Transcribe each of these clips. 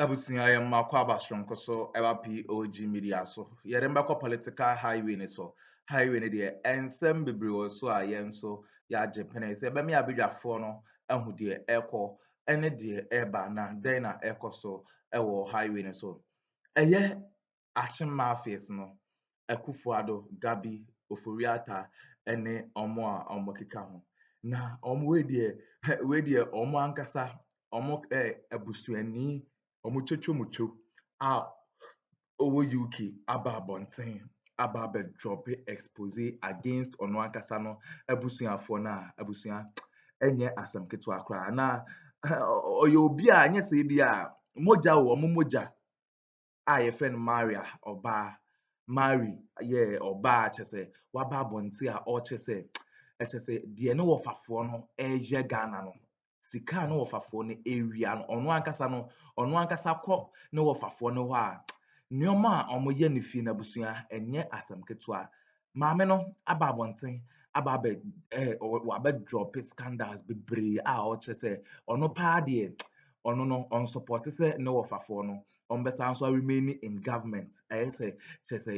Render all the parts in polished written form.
Abusia I am Makwaba Stronko so ever POG Media so Yeremba political highway ne so highway ne de ensem bebre so ayen so ya Japan say be me abedwafo no ahu de eko ene de eba na den na eko so ewo highway ne so eye achimma face no Akuffo Addo Gabby&O.Atta ene omo a omo keka ho na omo we de omo ankasa omo abusuani mucho a over UK aba abonten aba be drop expose against ono ankasa no abusuafo na abusua enye asem keto akra na oyo obi a anye se bi a moja wo moja a ye friend Maria oba Mary ye oba chese waba abonten a o chese chese de ne wofafo no eje Ghana no sika no wofafo no area no ono ankasa kɔ ne wɔfafo no hɔ a nneɛma a ɔmo yɛ ne fie na abusua ɛnyɛ asɛm ketewa maame no aba abɔnten aba abɛ wabɛ drop scandals bebree a ɔkyerɛ sɛ ɔno paa deɛ ɔno no on support sɛ ne wɔfafo no ɔmbɛsa nso remain in government ɛyɛ sɛ kyerɛ sɛ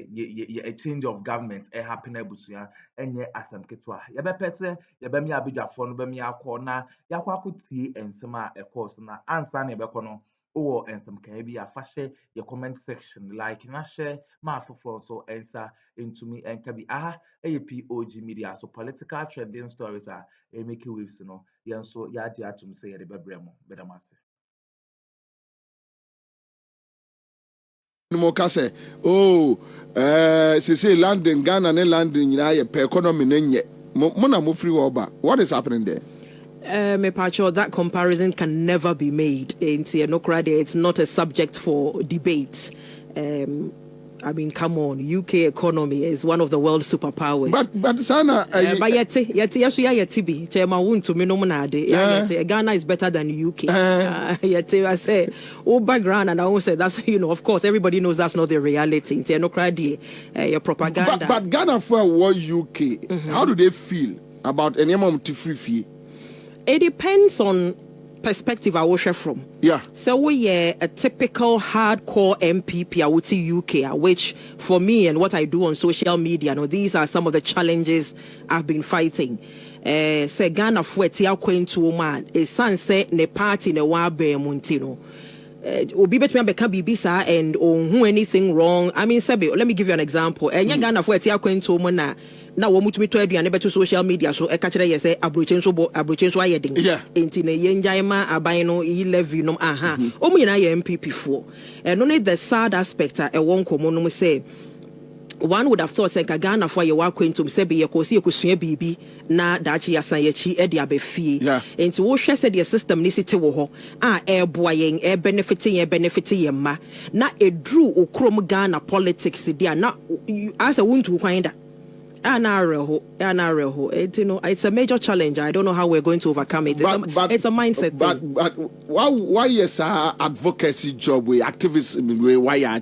a change of government happen abusua ɛnyɛ asɛm ketewa yɛbɛpɛ sɛ yɛbɛmi abedwafoɔ no bɛmi akɔ na yakɔ akɔtie nsɛm a ɛkɔɔ so na ansa na yɛbɛkɔ no wowɔ nsɛm kan bi a fa hyɛ yɛ comment section like na hyɛ ma afoforɔ so ɛnsa ntumi ɛnka bi aha ɛyɛ POG Media so political trending stories a make waves no yɛn nso yɛagye atom sɛ yɛde bɛbrɛ mo bɛdam ase no say say London Ghana and London nyina per economy nenye mo na mo free oba what is happening there me pacho that comparison can never be made it's not a subject for debate. I mean, come on, UK economy is one of the world's superpowers. But sana, but yeti chema wuntu minomunade. Ghana is better than UK. Yeti I say, background, and I won't say that's of course everybody knows that's not the reality. It's no credit, your propaganda. But Ghana for what UK? How do they feel about any amount of free fee? It depends on perspective I watch from. Yeah. So we are a typical hardcore MPP I would see UK, which for me and what I do on social media, these are some of the challenges I've been fighting. Say Ghana for to man, a son say ne party ne wabe muntino. Obi between beka bibisa and who anything wrong. I mean, Sebe, let me give you an example. Ghana for to man na wo mutumi to aduane beto social media so e ka kire ye say abrochenso ayedin enti na ye njai ma aban no yi levy no aha o mu nyina ye MPP fo no need the sad aspect e won komo no say one would have thought say Ghana for ye wa kwentum say be ye kosi ekusua bibi na daachi yasan ye chi e de abefie enti wo hwe say the system ni site wo ho a e boa yen e benefit ye ma na edru okrom Ghana politics dia na as a wuntu kwan da it's a major challenge. I don't know how we're going to overcome it. It's a mindset thing. But why is our advocacy job with activism why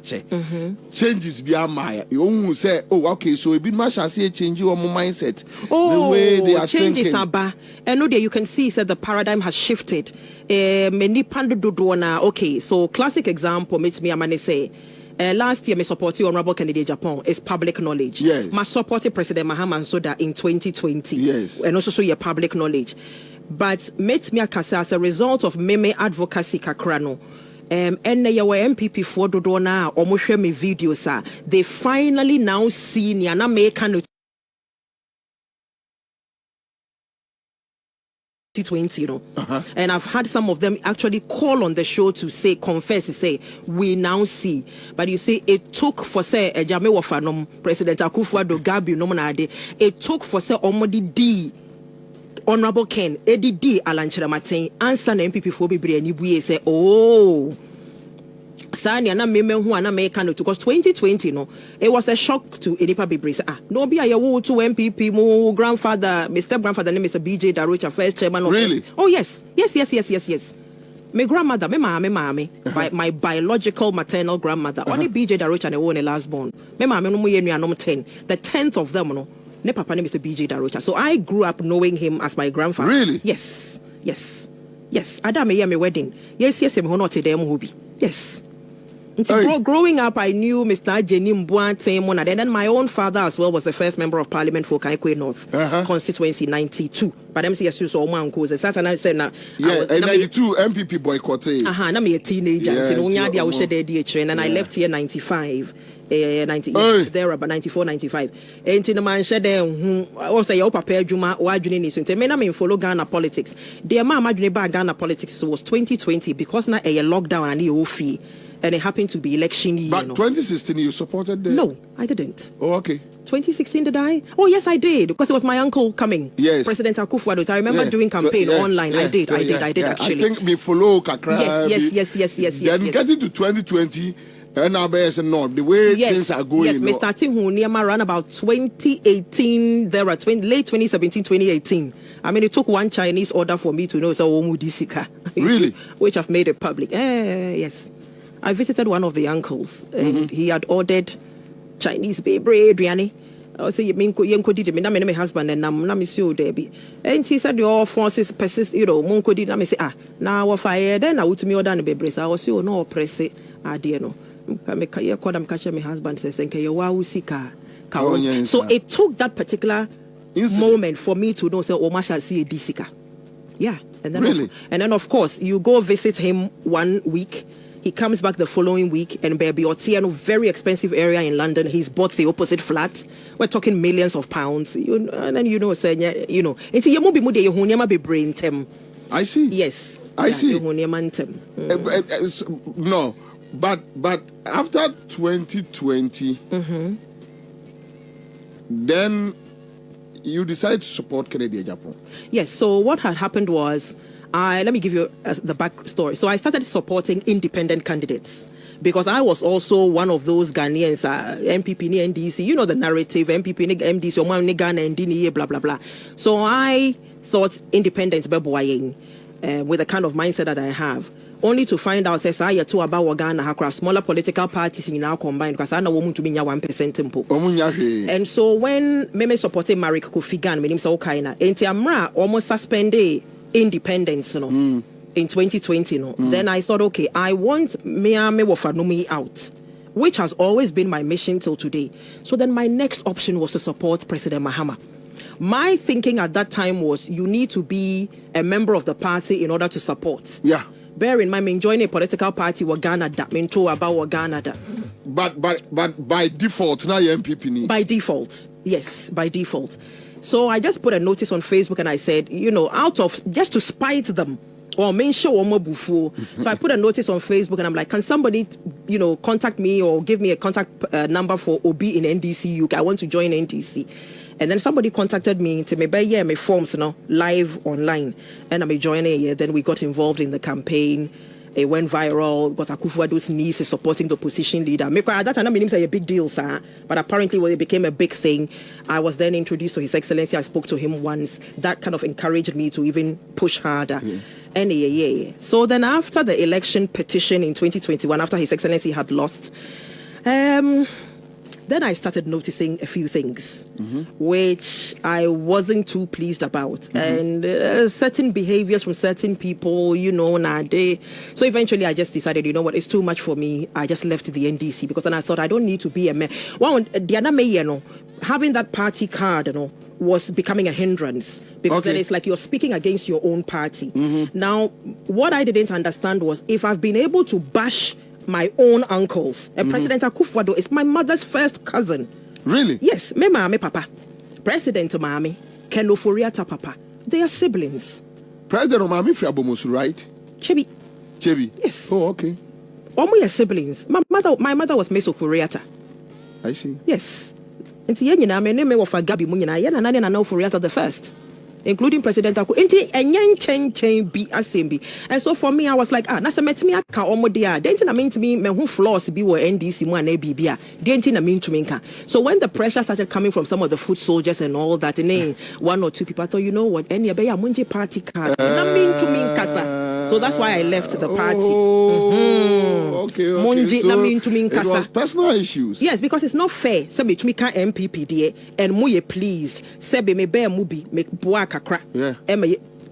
changes beyond my you say okay so it be much as a change your mindset the way they are changes thinking. And you can see that the paradigm has shifted. Okay, so classic example makes me amane say last year, my supported Honorable Kennedy Agyapong is public knowledge. Yes. My supported President Mahama in 2020. Yes. And also your public knowledge. But met me as a result of meme advocacy kakrano. And they were MPP for Dodona or Moshe me videos. They finally now see Niana Mekano 2020, and I've had some of them actually call on the show to say we now see. But you see, it took for say President Akuffo Gabby&O.Atta, it took for say Omodi D Honorable Ken Eddie D Alanchira Martin answer MPP for Bibre and Ibuye say Sanya na meme who ana make because 2020 it was a shock to Edipa Bibris. No be a yawu to MPP mo grandfather, Mr. Grandfather name Mr. BJ Darocha, first chairman of Really? Oh yes. My grandmother, my biological maternal grandmother, only BJ Darocha and one last born. My mama no mo 10. The 10th of them ne papa name Mr. BJ Darocha. So I grew up knowing him as my grandfather. Really? Yes. Ada me wedding. Yes, me not today mo bi. Yes. Growing up, I knew Mr. Jenny Mbuante Mona. Then my own father as well was the first member of parliament for Kaikwe North constituency 92. But I'm saying so my uncle was a Saturday said now. Yeah, 92 MPP boycotted. I'm a teenager. And I left here 95. 90 there about 94 95 and in the man said who say your papa Juma why you need to me na follow Ghana politics the mama Ghana politics was 2020 because now a lockdown and the fee and it happened to be election year. But 2016 you supported them? No, I didn't. Oh, okay. 2016 did I? Oh yes, I did because it was my uncle coming. Yes. President Akuffo. I remember doing campaign online. I did actually. I think me follow Kakra. Yes. Then getting to 2020. And now, no, the way things are going. Yes, me starting Huniama around about 2018, there are late 2017, 2018. I mean, it took one Chinese order for me to know so Omudisika. Really? Which I've made it public. Yes. I visited one of the uncles and he had ordered Chinese baby biryani. I say Minko did me, my husband and Namisio Debbie. And he said your forces persist, Munko did me say, now if I then I would me order the baby. I was no press it, dear no. I called him catch my husband says, so it took that particular moment for me to know, so Oma shall see a disika. Yeah. And then, really? And then, of course, you go visit him 1 week. He comes back the following week, and Gabby&O.Atta, very expensive area in London. He's bought the opposite flat. We're talking millions of pounds. And then, saying, into your mobile you hunyama be brain tem. I see. Yes. I see. No. But after 2020, then you decided to support Kennedy Agyapong. Yes. So what had happened was, let me give you the backstory. So I started supporting independent candidates because I was also one of those Ghanaians, MPP ni NDC. You know the narrative, MPP ni MDC, Omani Ghana NDC, blah blah blah. So I thought independence beboying with the kind of mindset that I have. Only to find out says I to about Ghana Hakra smaller political parties in now combined because I know woman to be 1% tempo. And so when me supported Marek Kofi Gan, meaning so kaina, enti amra almost suspended independence, in 2020, Then I thought, okay, I want me wafanumi out, which has always been my mission till today. So then my next option was to support President Mahama. My thinking at that time was you need to be a member of the party in order to support. Yeah. Bear in mind, me join a political party wa Ghana that me to about wa Ghana that. But by default, now you're MPP. By default, yes, by default. So I just put a notice on Facebook and I said, out of just to spite them or main show or more before. So I put a notice on Facebook and I'm like, can somebody, contact me or give me a contact number for OB in NDC UK? I want to join NDC. And then somebody contacted me to me buy my forms live online, and I'm joining. Then we got involved in the campaign. It went viral. Got Akuffo's niece supporting the opposition leader. At that time, I mean, it's a big deal, sir. But apparently, when it became a big thing, I was then introduced to His Excellency. I spoke to him once. That kind of encouraged me to even push harder. Yeah. So then, after the election petition in 2021, after His Excellency had lost, then I started noticing a few things which I wasn't too pleased about. And certain behaviors from certain people, So eventually I just decided, you know what, it's too much for me. I just left the NDC because then I thought I don't need to be a man. Having that party card, was becoming a hindrance because then it's like you're speaking against your own party. Now, what I didn't understand was if I've been able to bash my own uncles. And President Akuffo is my mother's first cousin. Really? Yes. Me mama, papa. President Mami, Atta papa. They are siblings. President Mami Friabomusu, right? Chebi. Yes. Oh, okay. We are siblings. My mother was Miss Atta. I see. Yes. And the name of Gabby&O.Atta the first. Including President Aku. And so for me, I was like, nasa metimi aka omodia. Denti na mean to me, who flaws be were NDC mu and ABBA. Denti na mean to me. So when the pressure started coming from some of the foot soldiers and all that, and one or two people, I thought, you know what, any abeya munji party card. Na mean to me kasa. So that's why I left the party. Okay. Munji na mean to me kasa. It was personal issues. Yes, because it's not fair. Sabi to me can MPP there and muye pleased. Sabi me bear mubi make boa kakra. Yeah.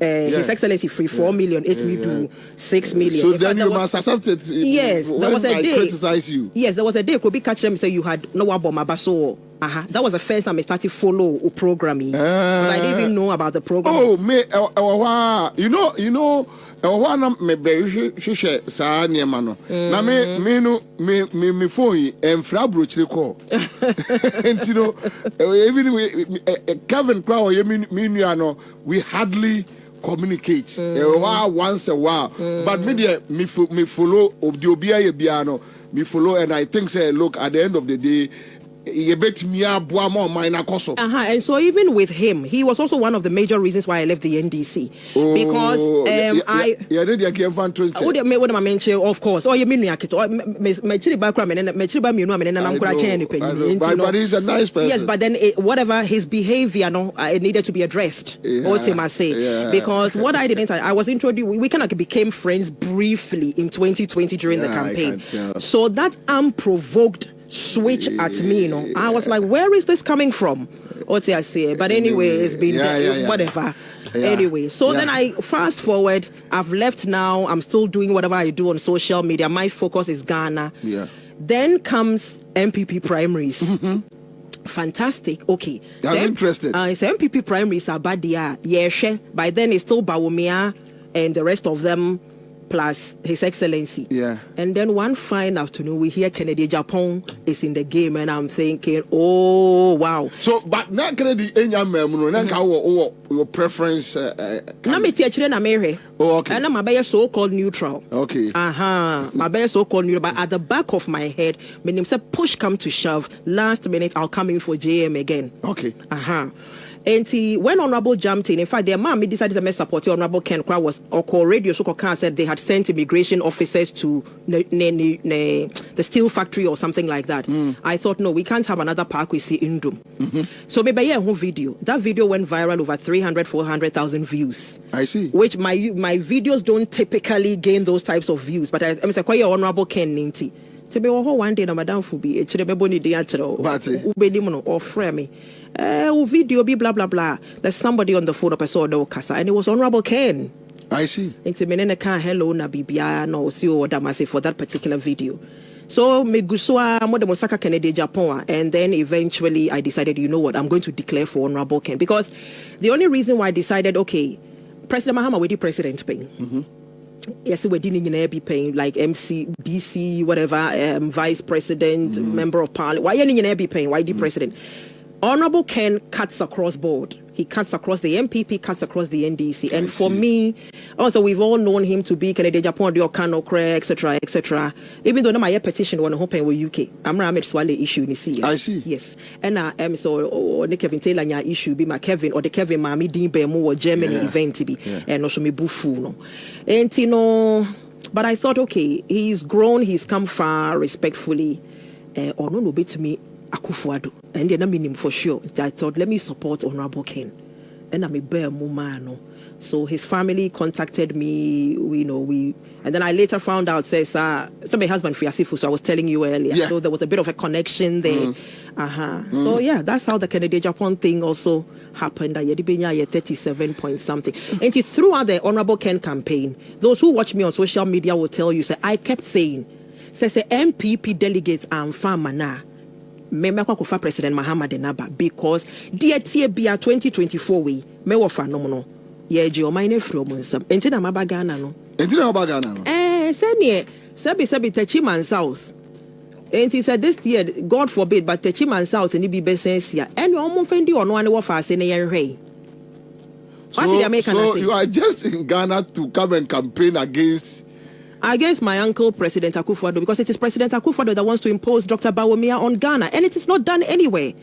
His Excellency free 4 million, 8 million, 6 million. So then you must accept it. Yes, there was a day. Criticize you. Yes, there was a day. Could be catch them say you had no waboma baso. That was the first time I started follow programming. I didn't even know about the program. Oh, me, you know. One me be she sa niema no na me phone and fra brochire call and you know even Kevin Crow me no we hardly communicate once a while but me follow obia bia no me follow and I think say look at the end of the day and so even with him, he was also one of the major reasons why I left the NDC. Because what am I mentioning? Of course. Oh, you mean but he's a nice person. Yes, but then whatever his behavior, it needed to be addressed. Because what I didn't, I was introduced. We kind of became friends briefly in 2020 during the campaign. So that unprovoked switch at me, I was like, where is this coming from? What I say? But anyway, it's been whatever. Anyway, so then I fast forward. I've left now. I'm still doing whatever I do on social media. My focus is Ghana. Then comes MPP primaries. Fantastic. Okay. I'm interested. It's MPP primaries are bad. By then it's still Bawumia and the rest of them, plus His Excellency. And then one fine afternoon, we hear Agyapong is in the game, and I'm thinking, oh, wow. So, but not Kennedy, your preference? Na me teaching na me. Oh, okay. And I'm a so-called neutral. Okay. My so-called neutral, but at the back of my head, my name said, push come to shove. Last minute, I'll come in for JM again. Okay. And when Honorable jumped in fact, their mom decided to support Honorable Ken Kra was or radio so said they had sent immigration officers to the steel factory or something like that. I thought, no, we can't have another park we see in Doom. So maybe whole video. That video went viral, over 300,000-400,000 views. I see. Which my videos don't typically gain those types of views, but I'm quite Honorable Ken Ninti. To be one day, Madame Fubi, or frame video be blah blah blah. There's somebody on the phone of a Casa, and it was Honorable Ken. I see. Into Menena can hello na Bibia no see or Damase for that particular video. So me guswa mo de Mosaka Kennedy Japan, and then eventually I decided, you know what, I'm going to declare for Honorable Ken, because the only reason why I decided, okay, President Mahama we did president paying. Yes, we didn't be paying like MC, DC, whatever, vice president, member of parliament. Why you be paying? Why the president? Honorable Ken cuts across board. He cuts across the MPP, cuts across the NDC. And for me, also we've all known him to be Kennedy Japan, etc., etc. Even though my petition was hoping with UK, I'm Ahmed Swale issue in the I see. Yes. And so the Kevin Taylor issue be my Kevin or the Kevin Mami Dean Bemu or Germany event to be and also me bufu. And but I thought, okay, he's grown, he's come far respectfully. Or no bit to me. Akuffo and then I mean him for sure. I thought, let me support Honorable Ken. And I'm a bear mumano. So his family contacted me, and then I later found out, says, my husband Fiasifu, so I was telling you earlier. So there was a bit of a connection there. So that's how the Kennedy Japan thing also happened. I had 37 point something. And throughout the Honorable Ken campaign, those who watch me on social media will tell you, say, I kept saying, says the MPP delegates are farmer for President Mahama Denaba, because dear TBA 2024 we may offer no mine from some entina mabagana no sabi Techiman South. And he said this year, God forbid, but Techiman South and be besensia and you almost fendi or no one of us in a ray. So you are just in Ghana to come and campaign against my uncle, President Akuffo, because it is President Akuffo that wants to impose Dr. Bawumia on Ghana, and it is not done anyway.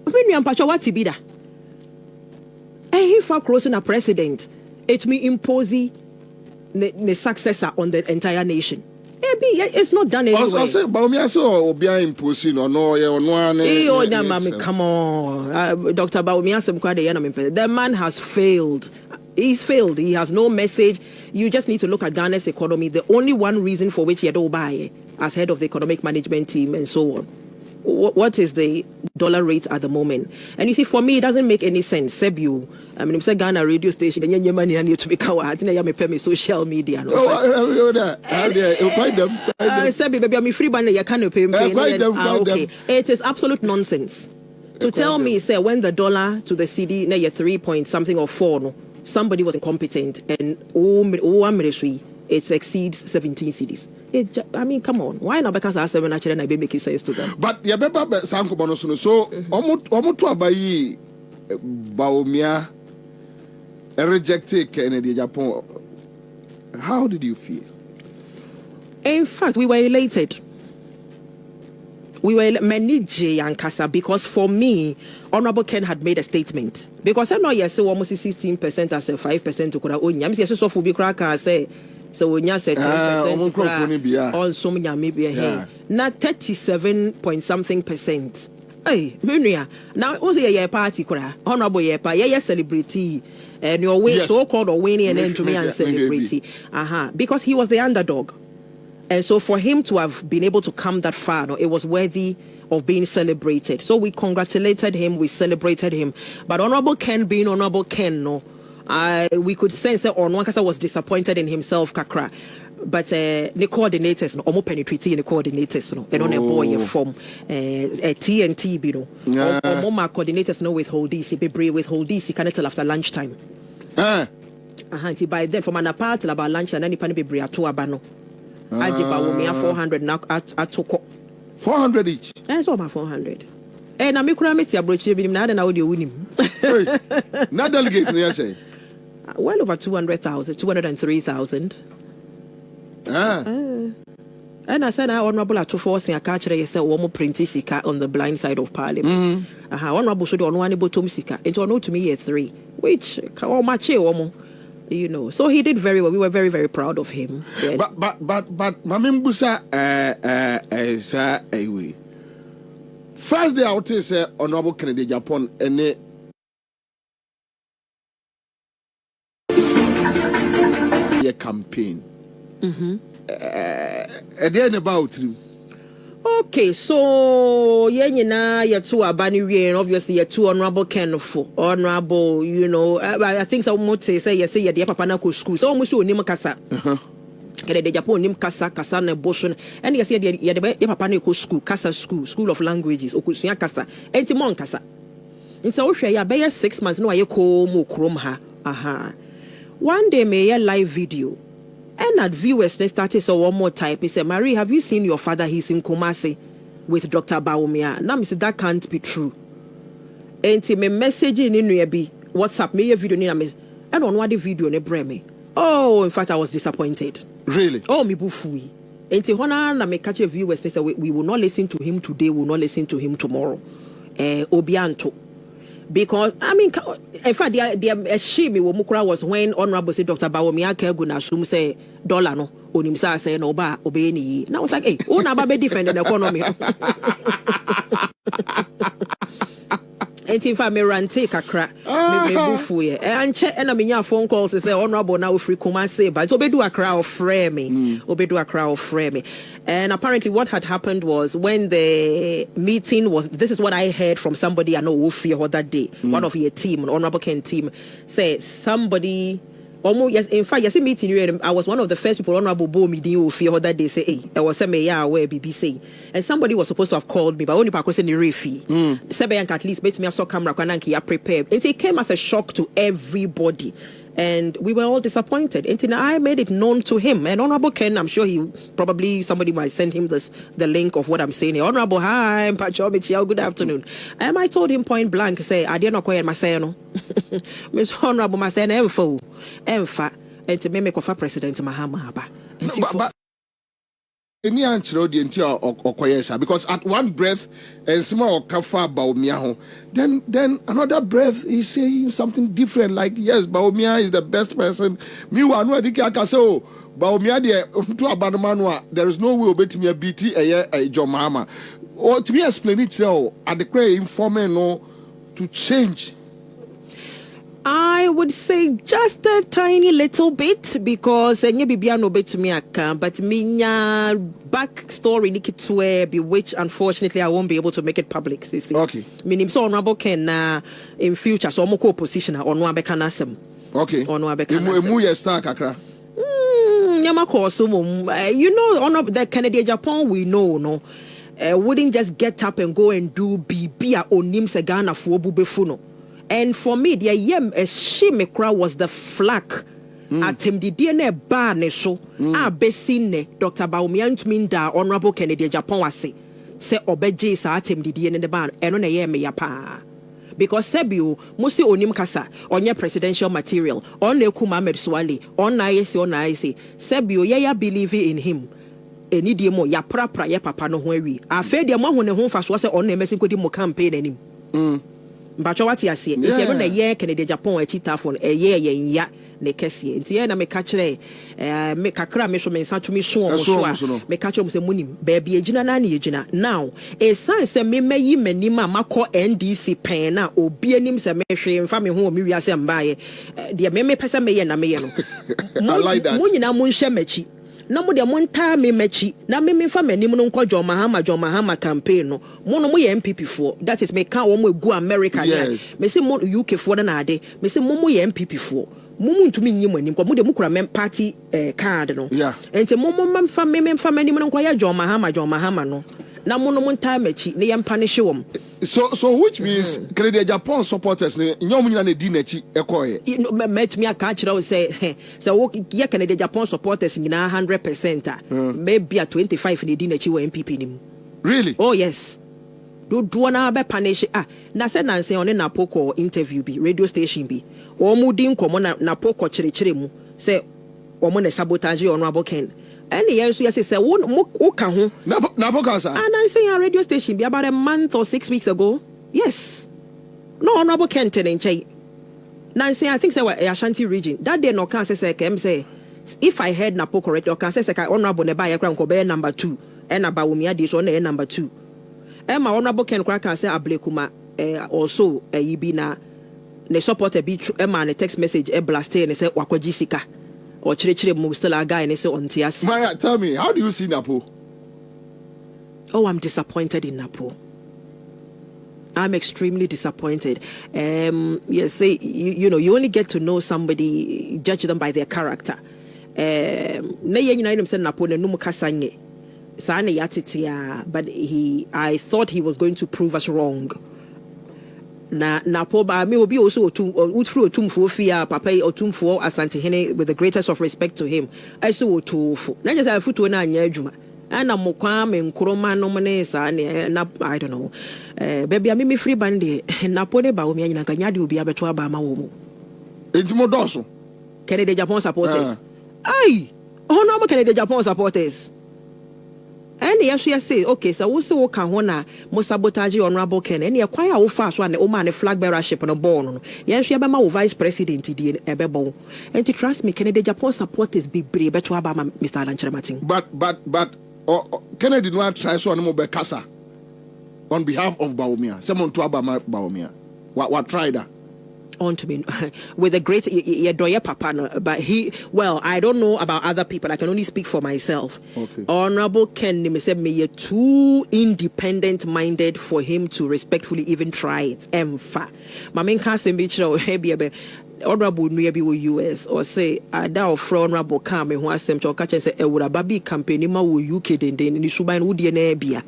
When you are what to be there, and if I'm crossing a president, it may impose the successor on the entire nation. It's not done anyway. Bawumia so be imposing or no, come on, Dr. Bawumia, the man has failed. He's failed. He has no message. You just need to look at Ghana's economy. The only one reason for which he had buy as head of the economic management team and so on. what is the dollar rate at the moment? And you see, for me, it doesn't make any sense. Sebu, I mean, if Ghana radio station, then your money need to be covered. I think I pay me social media. Sebu, baby, I'm free band. You can't pay me. Okay, it is absolute nonsense. To tell me, say, when the dollar to the CD, now you're 3 point something or 4, no, somebody was incompetent, and one ministry, it exceeds 17 CDs. I mean, come on. Why not? Because I 7 actually, and I be making sense to them. But yeah, Sanko Bonosuno. So, Omutu Abayi Bawumia rejected Kennedy Agyapong. How did you feel? In fact, we were elated. We were managing Ankasa because for me, Honorable Ken had made a statement. Because I know you say almost 16% as a 5% to Kura Onya. I'm saying so for Bikraka say so when you say 10% on some maybe here. Now 37 point something percent. Hey, Munia. Now also a party Kura. Honorable Yepa, yeah, celebrity. And your way so called or winning and then to me and celebrity. Because he was the underdog. And so for him to have been able to come that far, no, it was worthy of being celebrated. So we congratulated him, we celebrated him. But Honorable Ken being Honorable Ken, no, we could sense that Onwankasa was disappointed in himself, Kakra. But the coordinators, no, almost penetrating the coordinators, no, and on a boy from TNT, you know, or more coordinators, no, withhold DC, be withhold DC, can tell after lunchtime. By then, from an apartment about lunch and any penny be to Abano. Bawumia 400 now at Toko. 400 each. That's all my 400. And I'm a meet approach him now and I would win him. Not delegation, you say? Well over 200,000, 203,000. And I said, I honorable at 240 a catcher, you said, one more printy sika on the blind side of Parliament. Honorable should on one able to sika. It was not to me a 3, which, oh, my chair, you know, so he did very well. We were very, very proud of him. Yeah. But Mamimbusa anyway. First day I would say Honorable Kennedy Agyapong and a campaign. Then about him. Okay, so you're two abani and obviously you're two Honorable Kenfo, Honorable, you know. I think some would say you're the Papa Nako school. So almost you name Kasa. The Japan name Kasa na Boshon, and you say you're the Papa Nako school, Kasa school of languages, Okusuya Kasa, and Timon Kasa. And so you are 6 months, no, I call Kromha. One day, may a live video. And at viewers, they started so one more type. He said, Marie, have you seen your father? He's in Kumasi with Dr. Bawumia. Now, I said, that can't be true. And me messaging in your WhatsApp, me a video, I don't know the video, ne breme. Oh, in fact, I was disappointed. Really? Oh, me bufui. And Hona, me catch a viewers, they said, we will not listen to him today, we will not listen to him tomorrow. Obianto. Because I mean, in fact, the shame Mukura was when Honorable said Dr. Bawumia Keguna Shum say dollar no onimsa say no ba obeyni. Now I was like, hey, who na be defend the economy? And if I may run take a crack, me bufu ye. And check and I mean phone calls to say Honorable now free Kumasi, but obedu a crowd frame me. Obedu a crowd frame me. And apparently what had happened was when the meeting was, this is what I heard from somebody I know who fear that day. One of your team, Honorable Ken team, said somebody almost yes, in fact, yes, meeting I was one of the first people Honorable Bawumia fear that day say, hey, I was saying yeah where BBC. And somebody was supposed to have called me, but only because in the refi. Sebayank at least made me a saw camera kananki prepared. And it came as a shock to everybody. And we were all disappointed. And I made it known to him. And Honorable Ken, I'm sure somebody might send him the link of what I'm saying. Honorable, hi, Pacho, good afternoon. And I told him point blank, say, I didn't know my say no. Miss Honorable, my say, Emfa, and to make of President Mahama. But any answer or because at one breath and small kafa Bawumia, then another breath is saying something different, like yes, Bawumia is the best person. Meanwhile, no so Bawumia to Abanmanwa, there is no way obey me a BT a John Mahama. Or to me explain it now at the cray informing no to change. I would say just a tiny little bit because no bit to me but minya backstory nikitwe be which unfortunately I won't be able to make it public. Okay. Meaning so honorable can in future so I'm opposition on one bekanasem. Okay. On one bekanasem. Mu ye star kakra. You know, on the Gabby&O we know, no, wouldn't just get up and go and do BB or Nim Segana for Bubefuno. And for me, the yem a shimekra was the flak at him the DNA barne show. Besine, Dr. Bawumia Minda, Honorable Kennedy Japan was say obeje sa at him the DNA the barn, and on a yem yapa. Because Sebio, Musi Onim Kasa, on your presidential material, on the Kumamed Swali, on IC, Sebio, ya believe in him. Any demo, ya pra ya papa no we. I fed your mom when the home fast was on the messing with campaign him. But what you see, if you're on a year, Kennedy Japan, a cheetah phone, a year, ya. Ne kesi nti ye na me kachire me kakra me so me nsa tumi so me kachire mo se munim baby egina na na egina now e san se me mayi manim a makọ NDC pen na obi anim se me hwe mfa me ho me wiase mbaye de me pese me ye na me ye no mo nyina mo nhye machi na mo de mo ntaa me machi na me mfa manim no nkọ John Mahama campaign no mo no mo ye MPP for that is me kan wo mo egu America yes. Me se mo UK for na ade me se mo ye MPP for mumu ntumi nyim anim kwa mu de mukura mem party card no yeah enti mumu memfa manim no kwa ya John Mahama no na mo no mo ntaa machi ne yem punish wom so which means Kennedy Japan supporters ne nyom nyina na di nachi ekoye met me aka kira say so ya Kennedy Japan supporters nyina 100% maybe at 25 ne di nachi wa MPP nim really oh yes do na be punish na say nanse on na poko interview bi radio station bi o mu din komo na poko chire mu say o mo na sabotage honorable Ken any yen so yes say wo ka ho na poko sa and I say a radio station be about a month or 6 weeks ago yes no honorable Ken tenenche nanse I think say Ashanti region that day no can say say if I heard na poko correct or can say honorable ne ba ye kra nko be number 2 and Bawumia dey so na number 2 Emma honorable Ken Kraka say Ablekuma also yibina ne support a bit Emma ne text message blast and say wakwaji sika or chire mu still a guy and say on tias. Maya, tell me, how do you see Napo? Oh, I'm disappointed in Napo. I'm extremely disappointed. Yes, say you know, you only get to know somebody, judge them by their character. Ne yen you know say Napo ne numu kasanye. But I thought he was going to prove us wrong. Na poba me obi also utfru otumfo fia papa otumfo asante hene with the greatest of respect to him. I so otufo. Na just afuto na anya adwuma. Ana mokwa me nkroma no mne sa na I don't know. Baby me free band na pone Bawumia nyina kanya de obi abeto aba ma wo mu. Entimo doso. Kennedy Japan supporters. Ai! Oh no, Kennedy Japan supporters. And yes, say, okay, so we say okay, hona mo sabotage honorable Ken. And ya kwaya wo fa so ane o man flag bearership no born no. Yes, ya be ma vice president di ebebo. And to trust me, Kennedy Japan supporters be brave beto aba Mr. Alanchera Martin. But Kennedy no try so no be kasa on behalf of Bawumia. Someone to aba Bawumia. What try that? On to me with a great doye papa, but I don't know about other people. I can only speak for myself. Okay. Honorable Ken said me too independent minded for him to respectfully even try it. Emfa. My main cast in beach heavy honorable maybe US or say Addo or honorable come and who asked them to catch and say would a baby campaign ma wo UK den ni suban wudi na bia.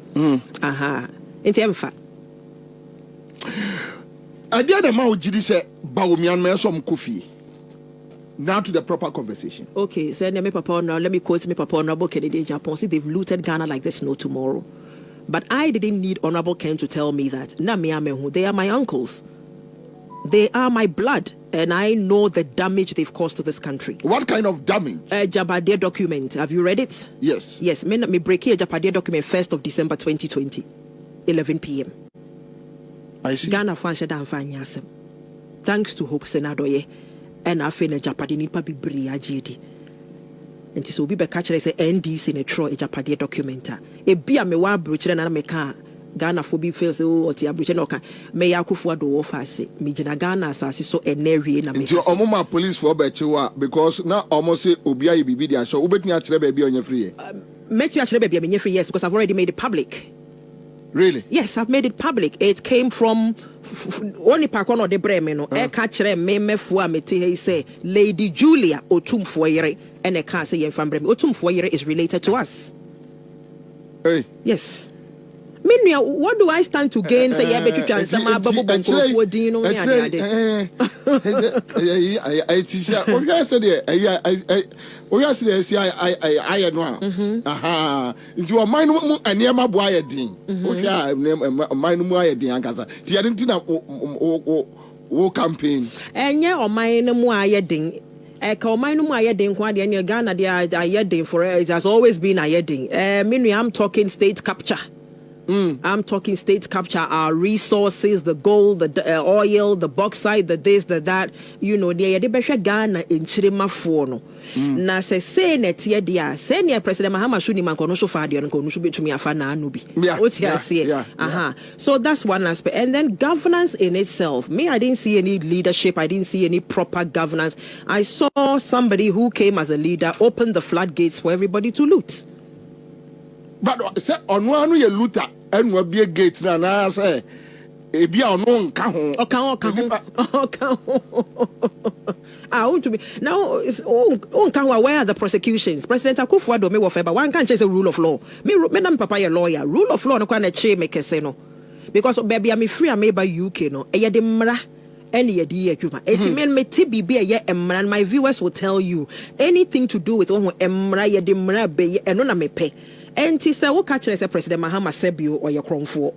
Aha. Enti emfa. I did a mouth say Bawumia me some coffee. Now to the proper conversation. Okay, so let me quote me Papa Honorable Kennedy Japan. See, they've looted Ghana like there's no tomorrow. But I didn't need Honorable Ken to tell me that. They are my uncles. They are my blood. And I know the damage they've caused to this country. What kind of damage? Jabadia document. Have you read it? Yes. Yes. Me break here Jabadia document 1st of December 2020, 11 p.m. I see. Ghana fansha dan fanyasem. Thanks to Hope Senadoye and afene Japadi nipa bibri agedi. Enti so bi be catch say NDC ne tro Japadia documenta. E bia me wa brochire na me ka Ghana for be feels or the Aboriginal can may Akuffo Addo offer say me jina Ghana as so enary na me. Into Omoma police for Bechiwa because now almost say Obia Bibi dia show ubet ni achire baby on your free. Met you actually baby on free, yes, because I've already made it public. Really? Yes, I've made it public. It came from only Pakon or the Bremen. I catch me fua me he say Lady Julia Otum Foyere and I can't say from Bremen. Otum Foyere is related to us. Hey. Yes. Meanwhile, what do I stand to gain? Say, yeah, but you can say, my babu banko. Do you know me? I teach you. Oh, yes, oh, yes, I know. Aha. You are mine and near my boy, Dean. Oh, yeah, mine, my Dean, Gaza. The Argentina campaign. And yeah, or mine, my Dean. Ghana, it has always been a yedding. Meanwhile, I'm talking state capture. I'm talking state capture, our resources, the gold, the oil, the bauxite, the this, the that. You know, the Ghana in Chirima Fono. Na say net ye dia, say near President Mahama shuni man kono so far and kono be to me afana anubi. Yeah. So that's one aspect. And then governance in itself. Me, I didn't see any leadership, I didn't see any proper governance. I saw somebody who came as a leader open the floodgates for everybody to loot. But say on one you looter and will be a gate na say e bia ono nka ho I want to be now where are the prosecutions? President Akuffo Addo me wofeba one can't say rule of law. Me na papa a lawyer. Rule of law no kwa na che me kese no. Because baby I'm free am by UK no. E de mra any idea juma. It mean me TBB ye emra and my viewers will tell you anything to do with emra ye de mra be eno na me pe. And he said, what catch President Mahama Sebio or your Kromfo?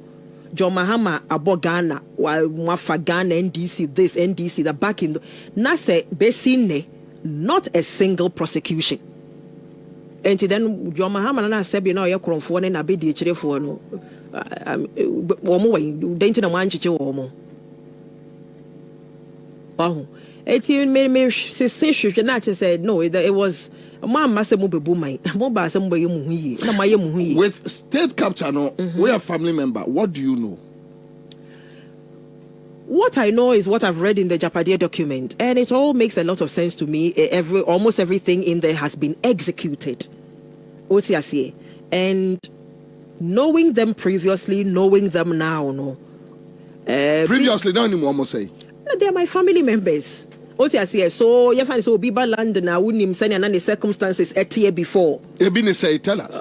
John Mahama abo Ghana, while Mwafa Ghana, NDC, this, NDC, the back in the Nase Besine, not a single prosecution. And then John Mahama and I said, you know, your Kromfo and I be the Chile for no. Dainty and one chicho or more. It even made me say, and said, no, it was. With state capture, no, we are family member. What do you know? What I know is what I've read in the Japadier document, and it all makes a lot of sense to me. Almost everything in there has been executed. And knowing them previously, knowing them now, no. Previously, no anymore. Almost say they are my family members. So you find so Biba land now wouldn't him send and the circumstances a year before. Say tell us.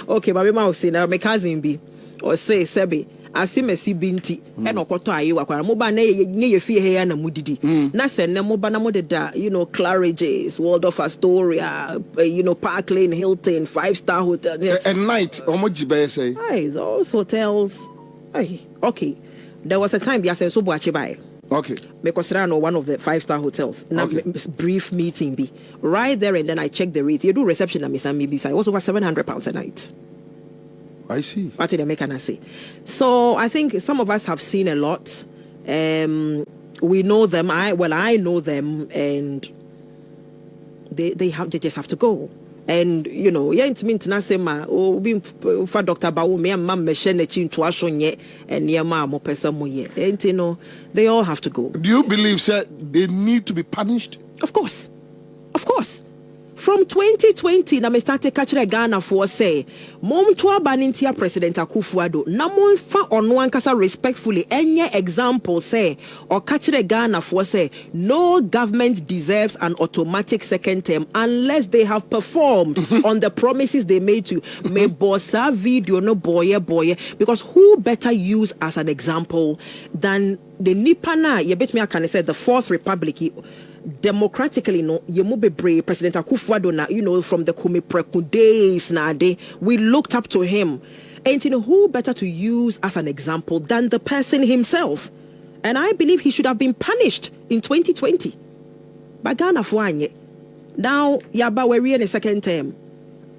Okay, but we might say now my cousin be or say Sebi. I see me see binti and okoto ayi wakwa mo ba na ye fie he na mudidi na se na mo ba na mo da Claridge's, World of Astoria, Park Lane, Hilton, 5-star hotel. At night omo jibe say hey those hotels. Okay, there was a time they said so buachibai. Okay. Because I know one of the 5-star hotels. Now, brief meeting be right there, and then I check the rate. You do reception at Miss Amibi. So it was over £700 a night. I see. What did they say? So I think some of us have seen a lot. We know them. I know them, and they just have to go. And it's mean to say ma for Dr. Bawumia mam machine chin to ashonye and near ma mo person mo ye. And they all have to go. Do you believe sir they need to be punished? Of course. From 2020, na me started catching Ghana for say, mom to abanintia President Akuffo Addo. Na mon fa ono ankasa respectfully. Any example say or catching Ghana for say, no government deserves an automatic second term unless they have performed on the promises they made to me bossa video no boy. Because who better use as an example than the Nipana? You bet me I can say the Fourth Republic. Democratically, brave President Akuffo Addo na, from the Kumipreku days we looked up to him. And who better to use as an example than the person himself? And I believe he should have been punished in 2020. But Ghana fuanye. Now, yaba we're in a second term.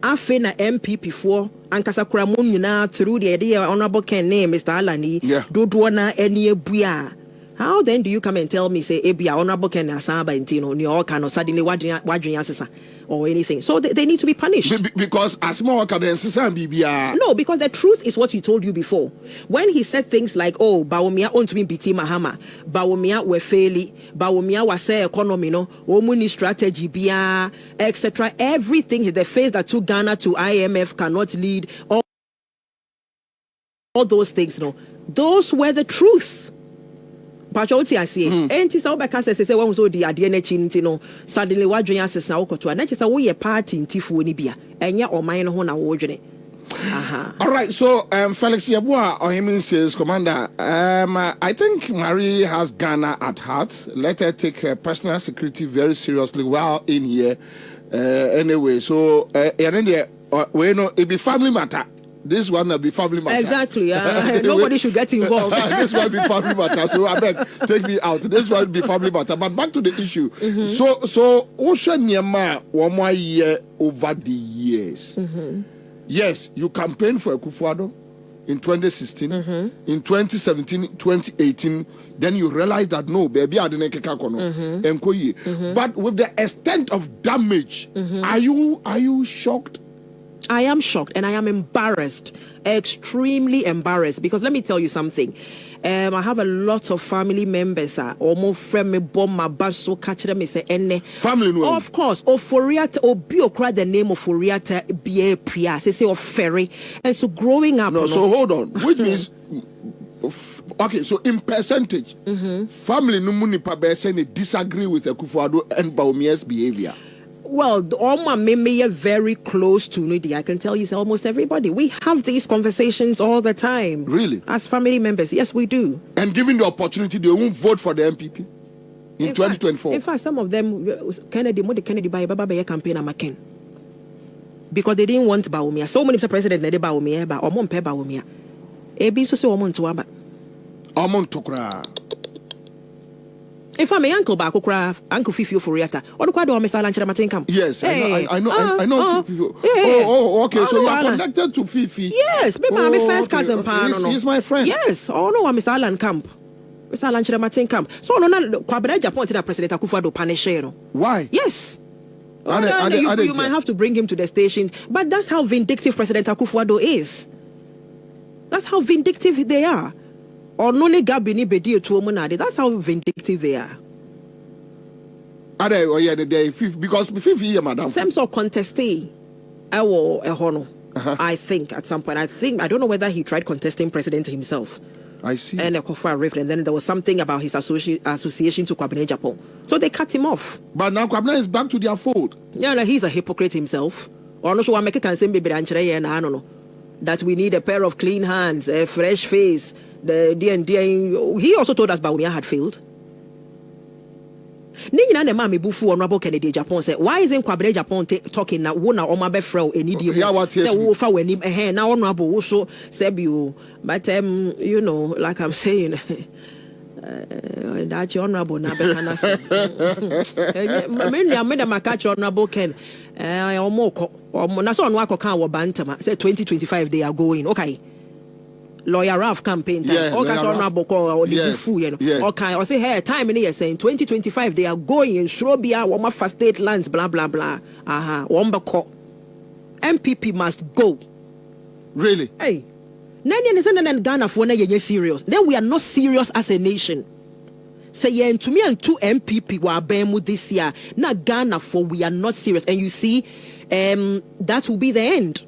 Afe na MPP for ankasa kuramun through the idea honorable Ken name Mr. Alani. Yeah. Dodwana any buya. How then do you come and tell me, say, Ebia, Honorable Ken Asaba and Tino, New York, and suddenly wadrin or anything? So they need to be punished. Because as more can no, because the truth is what he told you before. When he said things like, oh, Bawumia on to me BT Mahama, Bawumia were fairly, Bawumia was say economy, no, Omuni strategy, bia, etc. Everything, the face that took Ghana to IMF cannot lead, all those things, no. Those were the truth. Patrolti I see. Enti sa obeka say when so di ade na chi nti no suddenly wadwen asesa wokoto na chi sa wo ye party ntifuo ni bia enya oman no ho na wo dwene. All right, so Felix Yeboah Ohemin says, Commander, I think Marie has Ghana at heart. Let her take her personal security very seriously while in here. Anyway, so we know it be family matter. This one will be family matter. Exactly. Nobody should get involved. This one will be family matter. So I beg, take me out. This one will be family matter. But back to the issue. So Ocean Yama 1 more year over the years. Yes, you campaigned for Akuffo in 2016, in 2017, 2018. Then you realize that no, baby, I didn't But with the extent of damage, are you shocked? I am shocked and I am embarrassed, extremely embarrassed, because let me tell you something. I have a lot of family members almost friend me bomb my bus so catch them me say ene family no. Of course, Oforiata or Biokra the name of Oforiata be Priya say of ferry. And so growing up. No, so hold on. Which means okay, so in percentage, family no munipa be say they disagree with Akuffo and Bawumia's behavior. Well, all my memory are very close to Nidi. I can tell you, almost everybody. We have these conversations all the time. Really? As family members, yes, we do. And given the opportunity, they won't vote for the MPP in 2024. In fact, some of them, Kennedy by Baba campaign and McCain. Because they didn't want Bawumia. So many president needed Bawumia, but Omon Pe Bawumia. Ebi so Omon to Aba. Omon Tokra. If I'm my uncle back, Uncle Fifi for Riata, or quite do Mr. Lanchera Matinkam. Yes, I know Fifi. Okay, so you are connected to Fifi. Yes, maybe I'm a first cousin. He's my friend. Yes, no, Mr. Alan Camp. Mr. Lanchera Matinkam. So, no, Agyapong to President Akuffo do punish. Why? Yes. You might have to bring him to the station, but that's how vindictive President Akuffo is. That's how vindictive they are. Or no Gabby Bedi to Monade. That's how vindictive they are. Because 50 years, madam. Same sort of contestee. I think at some point. I don't know whether he tried contesting president himself. I see. And and then there was something about his association to Agyapong. So they cut him off. But now Kwabena is back to their fold. Yeah, he's a hypocrite himself. Or no, so I make a cancel baby and I don't know. That we need a pair of clean hands, a fresh face. He also told us Bawumia had failed. Nina ne mami bufu honorable Kennedy Agyapong said, why isn't Agyapong talking now? Wona oma befrao enidi. Yeah, what yes. Say fa wenim now honorable also said you, but you know, like I'm saying, that honorable na be kana say. Me na makachi honorable Ken. Na so onu akoka wo bantama. Say 2025 they are going. Okay. Lawyer Ralph campaign time. Yeah, Okay, I say, hey, time in here saying 2025 they are going in Shrobia, Wama for state lands, blah blah blah. Wambako. MPP must go. Really? Hey. Then Ghana for na serious. Then we are not serious as a nation. Say to me and 2 MPP were bemu this year. Now Ghana for we are not serious. And you see, that will be the end.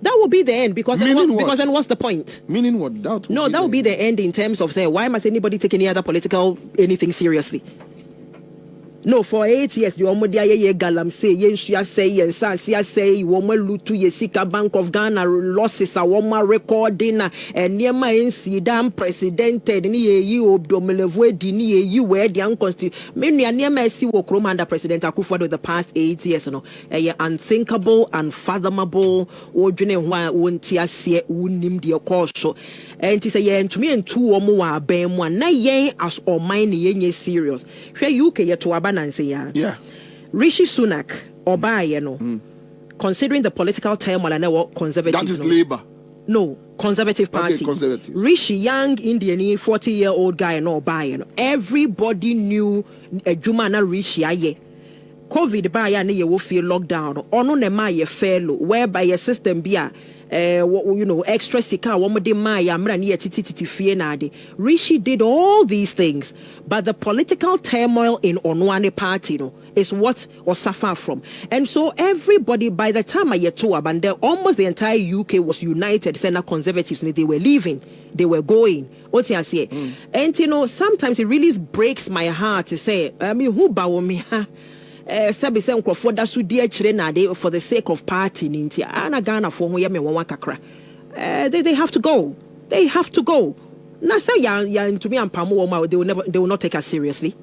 That will be the end because then what's the point? Meaning what? That will be the end in terms of say why must anybody take any other political anything seriously? No, for 8 years, you almost ye galam say yenshia say yensa say woman lutu yesika Bank of Ghana losses a woman recording and near my incident precedented ni ye obdomelevo di ni ye where the unconstitutional many near my see Akroma under President Akuffo the past 8 years no unthinkable, unfathomable odwene ho wonti ase unim de okoso and ti say ye to me and 2 omo wa ban mu na yen as o mind ye serious hwe UK ye to aba. Yeah. Rishi Sunak, considering the political turmoil and our conservative. That is Labour. No, Conservative Party. Okay, Conservative. Rishi, young Indian, 40-year-old guy, no buy. Everybody knew Juma na Rishi aye. COVID by ya ne will feel lockdown. Ono ne ma ye fellow, whereby your system be extra sika one de ma ya mra ne titi fie na de. Rishi did all these things, but the political turmoil in Onwane party is what was suffer from. And so everybody, by the time I get to Abande, almost the entire UK was united, saying that Conservatives, they were leaving, they were going. What's I say? And sometimes it really breaks my heart to say, I mean, who Bawumia? Sabi se nkrofo da so di akire na de for the sake of party ninti ana Ghana for ho ye me won kakra they have to go, they have to go na say ya to me ampamo wo ma they will not take us seriously.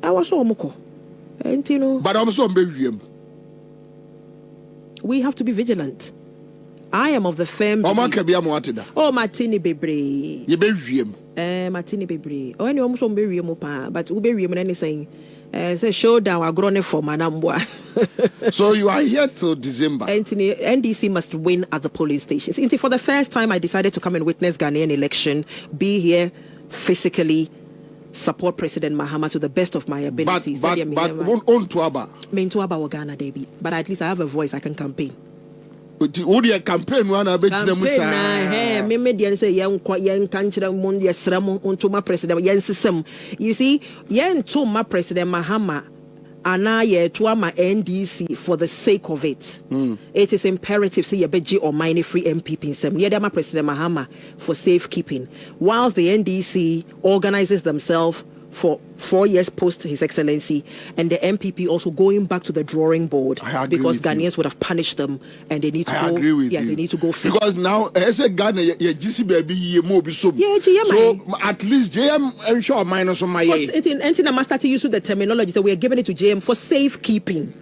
I was so moko but I'm so bewiem. We have to be vigilant. I am of the firm oh Martini bebre ye bewiem Martini bebre oh any almost bewiem pa but we bewiem na anything say showdown agrone for manambwa. So you are here till December. NDC must win at the polling stations. For the first time I decided to come and witness Ghanaian election, be here physically, support President Mahama to the best of my abilities. But on Tuaba Ghana Debbie. But at least I have a voice, I can campaign. The campaign one I bet you me median say young country on my president. You see, to my president Mahama and I to my NDC for the sake of it. It is imperative see a beji or mine free MPP some my president Mahama for safekeeping. Whilst the NDC organizes themselves for 4 years post His Excellency, and the MPP also going back to the drawing board because Ghanaians would have punished them, and they need to go. They need to go. Because now, as a Ghana, GC baby, more be so. So at least JM ensure minus on my. And I must start to use the terminology that we are giving it to JM for safekeeping.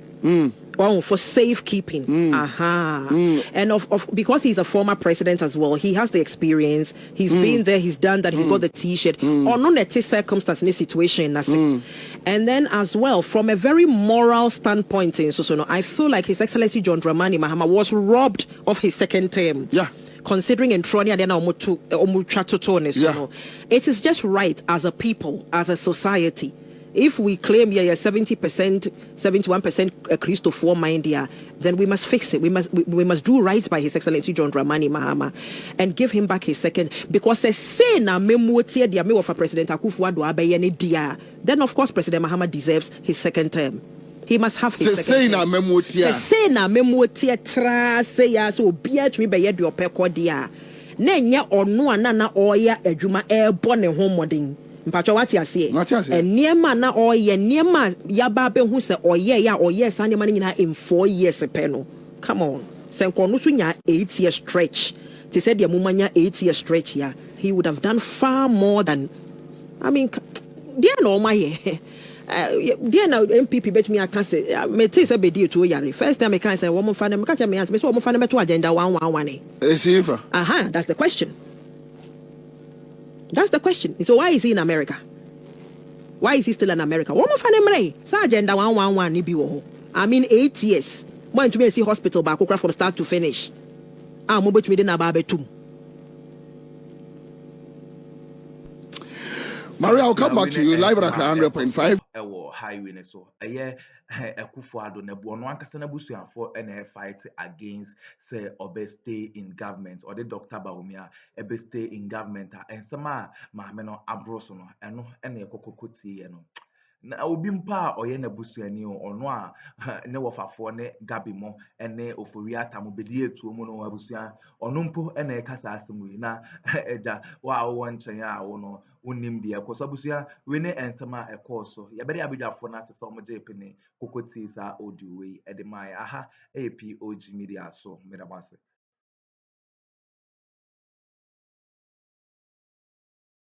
For safekeeping. And of because he's a former president as well, he has the experience. He's been there, he's done that, he's got the T-shirt. Or no circumstance in this situation. And then as well, from a very moral standpoint, I feel like His Excellency John Dramani Mahama was robbed of his second term. Yeah. Considering in Tronia, it is just right as a people, as a society. If we claim 70%, 71% Christopher mind here, then we must fix it. We must do right by His Excellency John Dramani Mahama and give him back his second. Because the say na memotia dia me of President Akuffo Addo abeyene dia. Then of course President Mahama deserves his second term. He must have his second term. Say na memotia tra say ya so bia tumi be ye de opekọ dia. Na nya onu anana oya adwuma ebo ne ho modern. Mpacho what you say? And niema na oye niema yaba be hu se oye ya oye sa niema nyina in 4 years peno. Come on. Senko no so nya 8 year stretch. They said the mumanya 8 year stretch ya. He would have done far more than dear no my dear now MPP bet me I can say me say be deal to yare. First time I can say woman fan me catch me answer. Me so woman fan me to agenda 111. That's the question. That's the question. So why is he in America? Why is he still in America? What more for agenda 111 ni bi wo. 8 years. Mo to me see hospital back from start to finish. Mo betumi de na ba betum. Maria, I'll come back to you live at 100.5. Highway so Akuffo Addo na bu ono ankasa na busuafo na fight against say stay in government or the Dr. Bawumia stay in government and sama Mahama no abroso no eno na ekokokoti ye no na obi mpa oye na busuani ono a ne wofafo ne Gabby&O ene Gabby&O.Atta mo bedi etuo mu no abusua ono mpo na ekasa asemu na eja wa wo nchen a wo no unim dia ko so abusua we ne ensema ekoso ye bere abedwafo na asesa omo jepene kokoti sa audio we edemai aha POG Media so medabase.